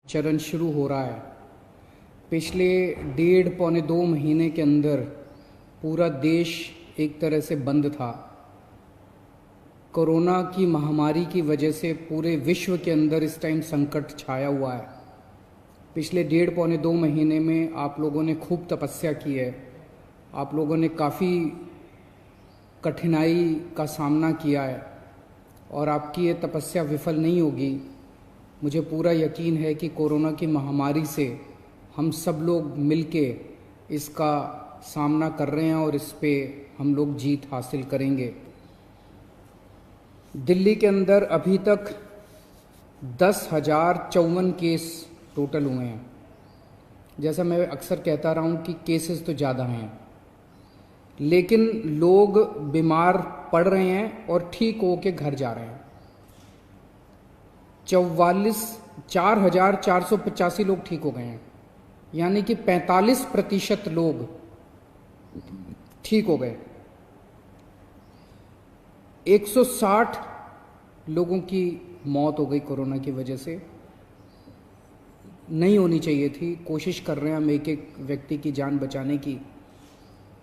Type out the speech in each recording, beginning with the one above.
चरण शुरू हो रहा है। पिछले डेढ़ पौने 2 महीने के अंदर पूरा देश एक तरह से बंद था। कोरोना की महामारी की वजह से पूरे विश्व के अंदर इस टाइम संकट छाया हुआ है। पिछले डेढ़ पौने 2 महीने में आप लोगों ने खूब तपस्या की है। आप लोगों ने काफ़ी कठिनाई का सामना किया है और आपकी ये तपस्या विफल नहीं होगी। मुझे पूरा यकीन है कि कोरोना की महामारी से हम सब लोग मिलके इसका सामना कर रहे हैं और इस पे हम लोग जीत हासिल करेंगे। दिल्ली के अंदर अभी तक 10,054 केस टोटल हुए हैं। जैसा मैं अक्सर कहता रहा हूँ कि केसेस तो ज़्यादा हैं, लेकिन लोग बीमार पड़ रहे हैं और ठीक होके घर जा रहे हैं। 4,485 लोग ठीक हो गए हैं, यानी कि 45% लोग ठीक हो गए। 160 लोगों की मौत हो गई कोरोना की वजह से। नहीं होनी चाहिए थी। कोशिश कर रहे हैं हम एक एक व्यक्ति की जान बचाने की,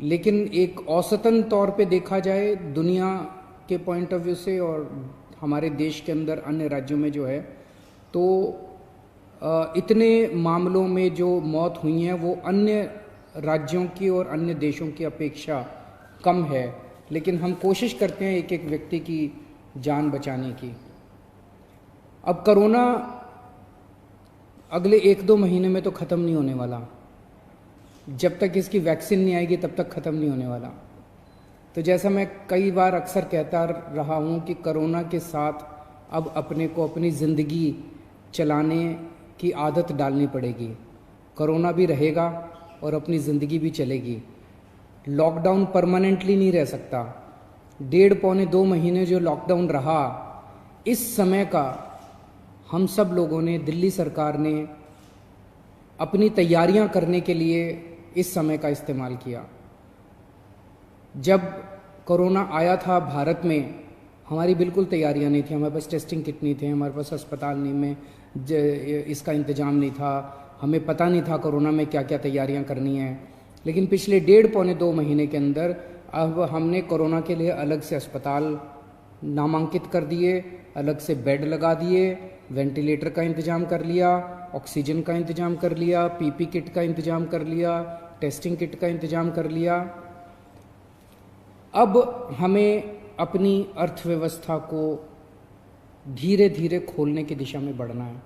लेकिन एक औसतन तौर पे देखा जाए दुनिया के पॉइंट ऑफ व्यू से और हमारे देश के अंदर अन्य राज्यों में जो है, तो इतने मामलों में जो मौत हुई हैं वो अन्य राज्यों की और अन्य देशों की अपेक्षा कम है। लेकिन हम कोशिश करते हैं एक एक व्यक्ति की जान बचाने की। अब कोरोना अगले 1-2 महीने में तो ख़त्म नहीं होने वाला। जब तक इसकी वैक्सीन नहीं आएगी तब तक ख़त्म नहीं होने वाला। तो जैसा मैं कई बार अक्सर कहता रहा हूँ कि कोरोना के साथ अब अपने को अपनी ज़िंदगी चलाने की आदत डालनी पड़ेगी। कोरोना भी रहेगा और अपनी ज़िंदगी भी चलेगी। लॉकडाउन परमानेंटली नहीं रह सकता। डेढ़ पौने 2 महीने जो लॉकडाउन रहा, इस समय का हम सब लोगों ने, दिल्ली सरकार ने अपनी तैयारियां करने के लिए इस समय का इस्तेमाल किया। जब कोरोना आया था भारत में, हमारी बिल्कुल तैयारियां नहीं थी। हमारे पास टेस्टिंग किट नहीं थे, हमारे पास अस्पताल नहीं में इसका इंतज़ाम नहीं था। हमें पता नहीं था कोरोना में क्या क्या तैयारियां करनी है। लेकिन पिछले डेढ़ पौने 2 महीने के अंदर अब हमने कोरोना के लिए अलग से अस्पताल नामांकित कर दिए, अलग से बेड लगा दिए, वेंटिलेटर का इंतज़ाम कर लिया, ऑक्सीजन का इंतज़ाम कर लिया, पीपी किट का इंतज़ाम कर लिया, टेस्टिंग किट का इंतज़ाम कर लिया। अब हमें अपनी अर्थव्यवस्था को धीरे धीरे खोलने की दिशा में बढ़ना है।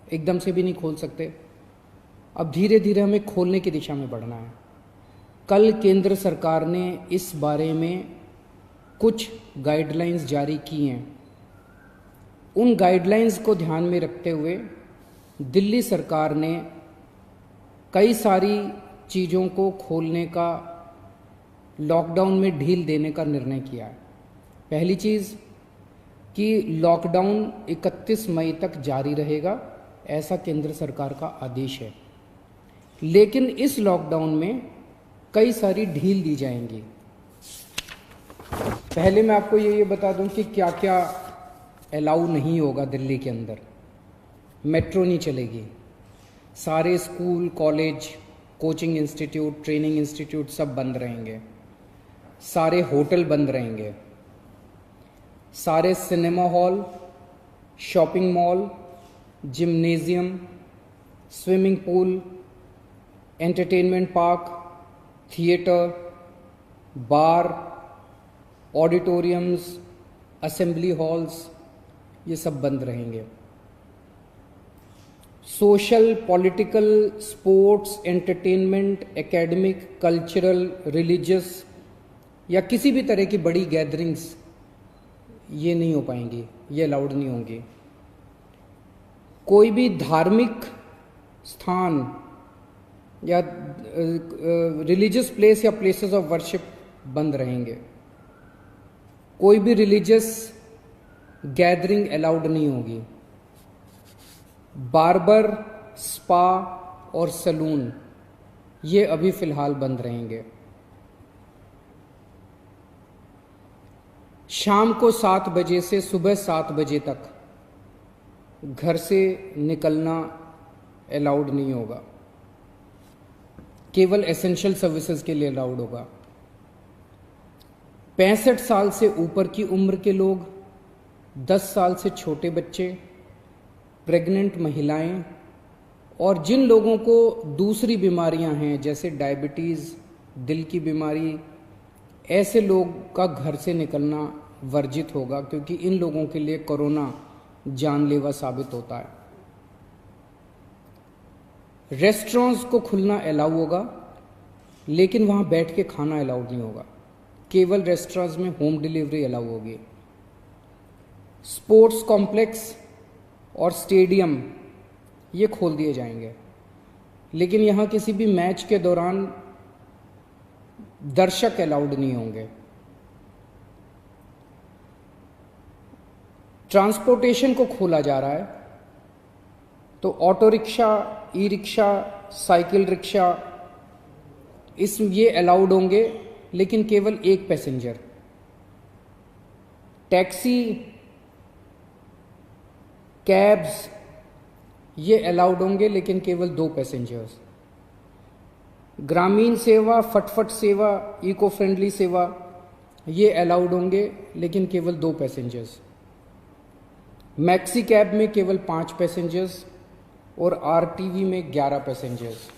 एकदम से भी नहीं खोल सकते। अब धीरे धीरे हमें खोलने की दिशा में बढ़ना है। कल केंद्र सरकार ने इस बारे में कुछ गाइडलाइंस जारी की हैं। उन गाइडलाइंस को ध्यान में रखते हुए दिल्ली सरकार ने कई सारी चीज़ों को खोलने का, लॉकडाउन में ढील देने का निर्णय किया है। पहली चीज़ कि लॉकडाउन 31 मई तक जारी रहेगा, ऐसा केंद्र सरकार का आदेश है। लेकिन इस लॉकडाउन में कई सारी ढील दी जाएंगी। पहले मैं आपको ये बता दूं कि क्या क्या अलाउ नहीं होगा दिल्ली के अंदर। मेट्रो नहीं चलेगी। सारे school, college, coaching institute, training institute सब बंद रहेंगे। सारे होटल बंद रहेंगे। सारे cinema hall, shopping mall, gymnasium, swimming pool, entertainment park, theatre, bar, auditoriums, assembly halls, ये सब बंद रहेंगे। Social, political, sports, entertainment, academic, cultural, religious या किसी भी तरह की बड़ी गैदरिंग्स ये नहीं हो पाएंगी, ये अलाउड नहीं होंगी। कोई भी धार्मिक स्थान या रिलीजियस प्लेस या प्लेसेस ऑफ वर्शिप बंद रहेंगे। कोई भी रिलीजियस गैदरिंग अलाउड नहीं होगी। बार्बर, स्पा और सैलून ये अभी फिलहाल बंद रहेंगे। शाम को 7 बजे से सुबह 7 बजे तक घर से निकलना अलाउड नहीं होगा, केवल एसेंशियल सर्विसेज के लिए अलाउड होगा। 65 साल से ऊपर की उम्र के लोग, 10 साल से छोटे बच्चे, प्रेग्नेंट महिलाएं और जिन लोगों को दूसरी बीमारियां हैं जैसे डायबिटीज़, दिल की बीमारी, ऐसे लोग का घर से निकलना वर्जित होगा, क्योंकि इन लोगों के लिए कोरोना जानलेवा साबित होता है। रेस्टोरेंट्स को खुलना अलाउ होगा, लेकिन वहां बैठ के खाना अलाउड नहीं होगा, केवल रेस्टोरेंट्स में होम डिलीवरी अलाउ होगी। स्पोर्ट्स कॉम्प्लेक्स और स्टेडियम ये खोल दिए जाएंगे, लेकिन यहाँ किसी भी मैच के दौरान दर्शक अलाउड नहीं होंगे। ट्रांसपोर्टेशन को खोला जा रहा है, तो auto rickshaw, e rickshaw, cycle rickshaw ये अलाउड होंगे, लेकिन केवल एक पैसेंजर। टैक्सी, कैब्स ये अलाउड होंगे, लेकिन केवल 2 पैसेंजर्स। ग्रामीण सेवा, फटफट सेवा, इको फ्रेंडली सेवा ये अलाउड होंगे, लेकिन केवल 2 पैसेंजर्स। मैक्सी कैब में केवल 5 पैसेंजर्स और आरटीवी में 11 पैसेंजर्स।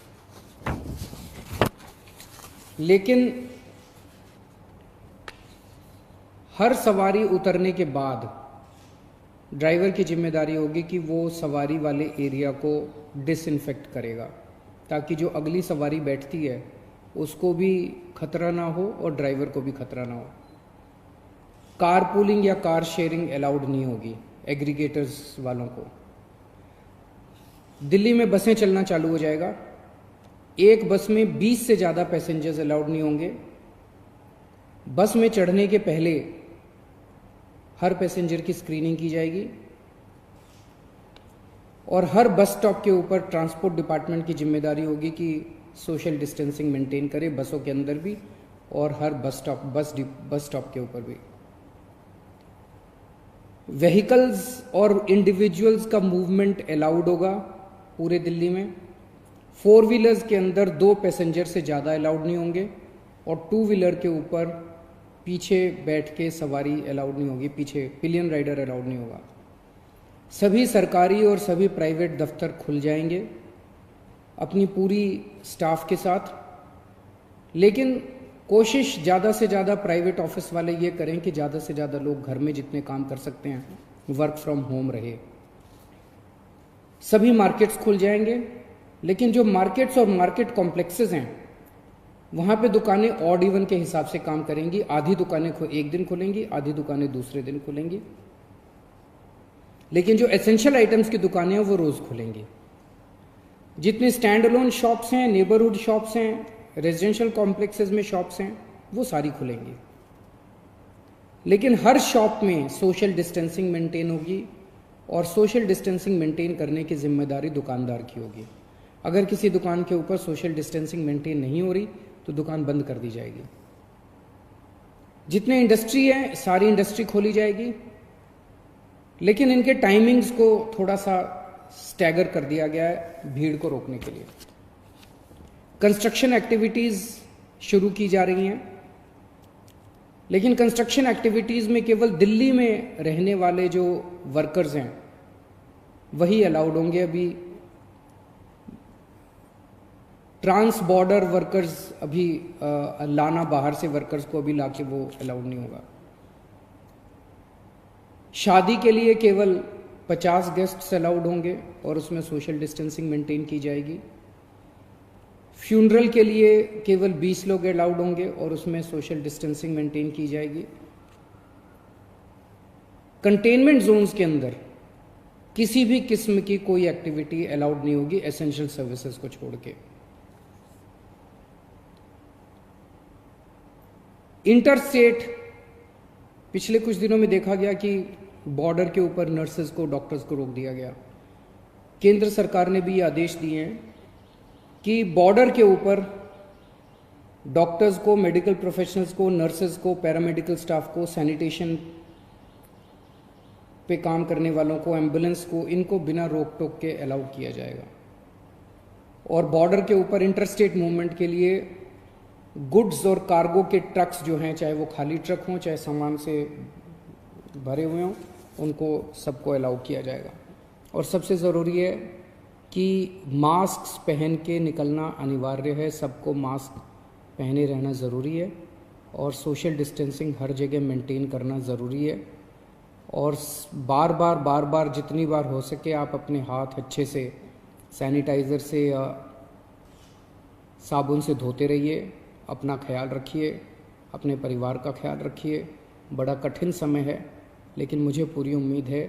लेकिन हर सवारी उतरने के बाद ड्राइवर की जिम्मेदारी होगी कि वो सवारी वाले एरिया को डिसइंफेक्ट करेगा, ताकि जो अगली सवारी बैठती है उसको भी खतरा ना हो और ड्राइवर को भी खतरा ना हो। कार पूलिंग या कार शेयरिंग अलाउड नहीं होगी एग्रीगेटर्स वालों को। दिल्ली में बसें चलना चालू हो जाएगा, एक बस में 20 से ज़्यादा पैसेंजर्स अलाउड नहीं होंगे। बस में चढ़ने के पहले हर पैसेंजर की स्क्रीनिंग की जाएगी और हर बस स्टॉप के ऊपर ट्रांसपोर्ट डिपार्टमेंट की जिम्मेदारी होगी कि सोशल डिस्टेंसिंग मेंटेन करे, बसों के अंदर भी और हर बस स्टॉप के ऊपर भी। व्हीकल्स और इंडिविजुअल्स का मूवमेंट अलाउड होगा पूरे दिल्ली में। 4 व्हीलर्स के अंदर 2 पैसेंजर से ज़्यादा अलाउड नहीं होंगे और 2 व्हीलर के ऊपर पीछे बैठ के सवारी अलाउड नहीं होगी, पीछे पिलियन राइडर अलाउड नहीं होगा। सभी सरकारी और सभी प्राइवेट दफ्तर खुल जाएंगे अपनी पूरी स्टाफ के साथ, लेकिन कोशिश ज़्यादा से ज़्यादा प्राइवेट ऑफिस वाले ये करें कि ज़्यादा से ज़्यादा लोग घर में जितने काम कर सकते हैं वर्क फ्रॉम होम रहे। सभी मार्केट्स खुल जाएंगे, लेकिन जो मार्केट्स और मार्केट कॉम्प्लेक्सेस हैं वहाँ पे दुकानें ऑड इवन के हिसाब से काम करेंगी। आधी दुकानें एक दिन खुलेंगी, आधी दुकानें दूसरे दिन खुलेंगी, लेकिन जो एसेंशियल आइटम्स की दुकानें हैं वो रोज़ खुलेंगी। जितने स्टैंड अलोन शॉप्स हैं, नेबरहुड शॉप्स हैं, रेजिडेंशियल कॉम्प्लेक्सेस में शॉप्स हैं, वो सारी खुलेंगी, लेकिन हर शॉप में सोशल डिस्टेंसिंग मेंटेन होगी और सोशल डिस्टेंसिंग मेंटेन करने की जिम्मेदारी दुकानदार की होगी। अगर किसी दुकान के ऊपर सोशल डिस्टेंसिंग मेंटेन नहीं हो रही तो दुकान बंद कर दी जाएगी। जितने इंडस्ट्री है सारी इंडस्ट्री खोली जाएगी, लेकिन इनके टाइमिंग्स को थोड़ा सा स्टैगर कर दिया गया है भीड़ को रोकने के लिए। कंस्ट्रक्शन एक्टिविटीज़ शुरू की जा रही हैं, लेकिन कंस्ट्रक्शन एक्टिविटीज़ में केवल दिल्ली में रहने वाले जो वर्कर्स हैं वही अलाउड होंगे। अभी ट्रांस बॉर्डर वर्कर्स अभी लाना, बाहर से वर्कर्स को अभी लाके वो अलाउड नहीं होगा। शादी के लिए केवल 50 गेस्ट्स अलाउड होंगे और उसमें सोशल डिस्टेंसिंग मेंटेन की जाएगी। फ्यूनरल के लिए केवल 20 लोग अलाउड होंगे और उसमें सोशल डिस्टेंसिंग मेंटेन की जाएगी। कंटेनमेंट जोन्स के अंदर किसी भी किस्म की कोई एक्टिविटी अलाउड नहीं होगी एसेंशियल सर्विसेज को छोड़ के। इंटरस्टेट पिछले कुछ दिनों में देखा गया कि बॉर्डर के ऊपर नर्सेज को, डॉक्टर्स को रोक दिया गया। केंद्र सरकार ने भी ये आदेश दिए हैं कि बॉर्डर के ऊपर डॉक्टर्स को, मेडिकल प्रोफेशनल्स को, नर्सेज को, पैरामेडिकल स्टाफ को, सैनिटेशन पे काम करने वालों को, एम्बुलेंस को, इनको बिना रोक टोक के अलाउ किया जाएगा। और बॉर्डर के ऊपर इंटरस्टेट मूवमेंट के लिए गुड्स और कार्गो के ट्रक्स जो हैं, चाहे वो खाली ट्रक हों चाहे सामान से भरे हुए हों, उनको सबको अलाउ किया जाएगा। और सबसे ज़रूरी है कि मास्क पहन के निकलना अनिवार्य है, सबको मास्क पहने रहना ज़रूरी है और सोशल डिस्टेंसिंग हर जगह मेंटेन करना ज़रूरी है। और बार बार जितनी बार हो सके आप अपने हाथ अच्छे से सैनिटाइज़र से या साबुन से धोते रहिए। अपना ख्याल रखिए, अपने परिवार का ख्याल रखिए। बड़ा कठिन समय है, लेकिन मुझे पूरी उम्मीद है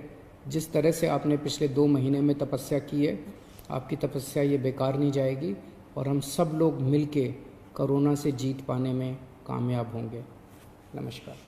जिस तरह से आपने पिछले 2 महीने में तपस्या की है, आपकी तपस्या ये बेकार नहीं जाएगी और हम सब लोग मिलके कोरोना से जीत पाने में कामयाब होंगे। नमस्कार।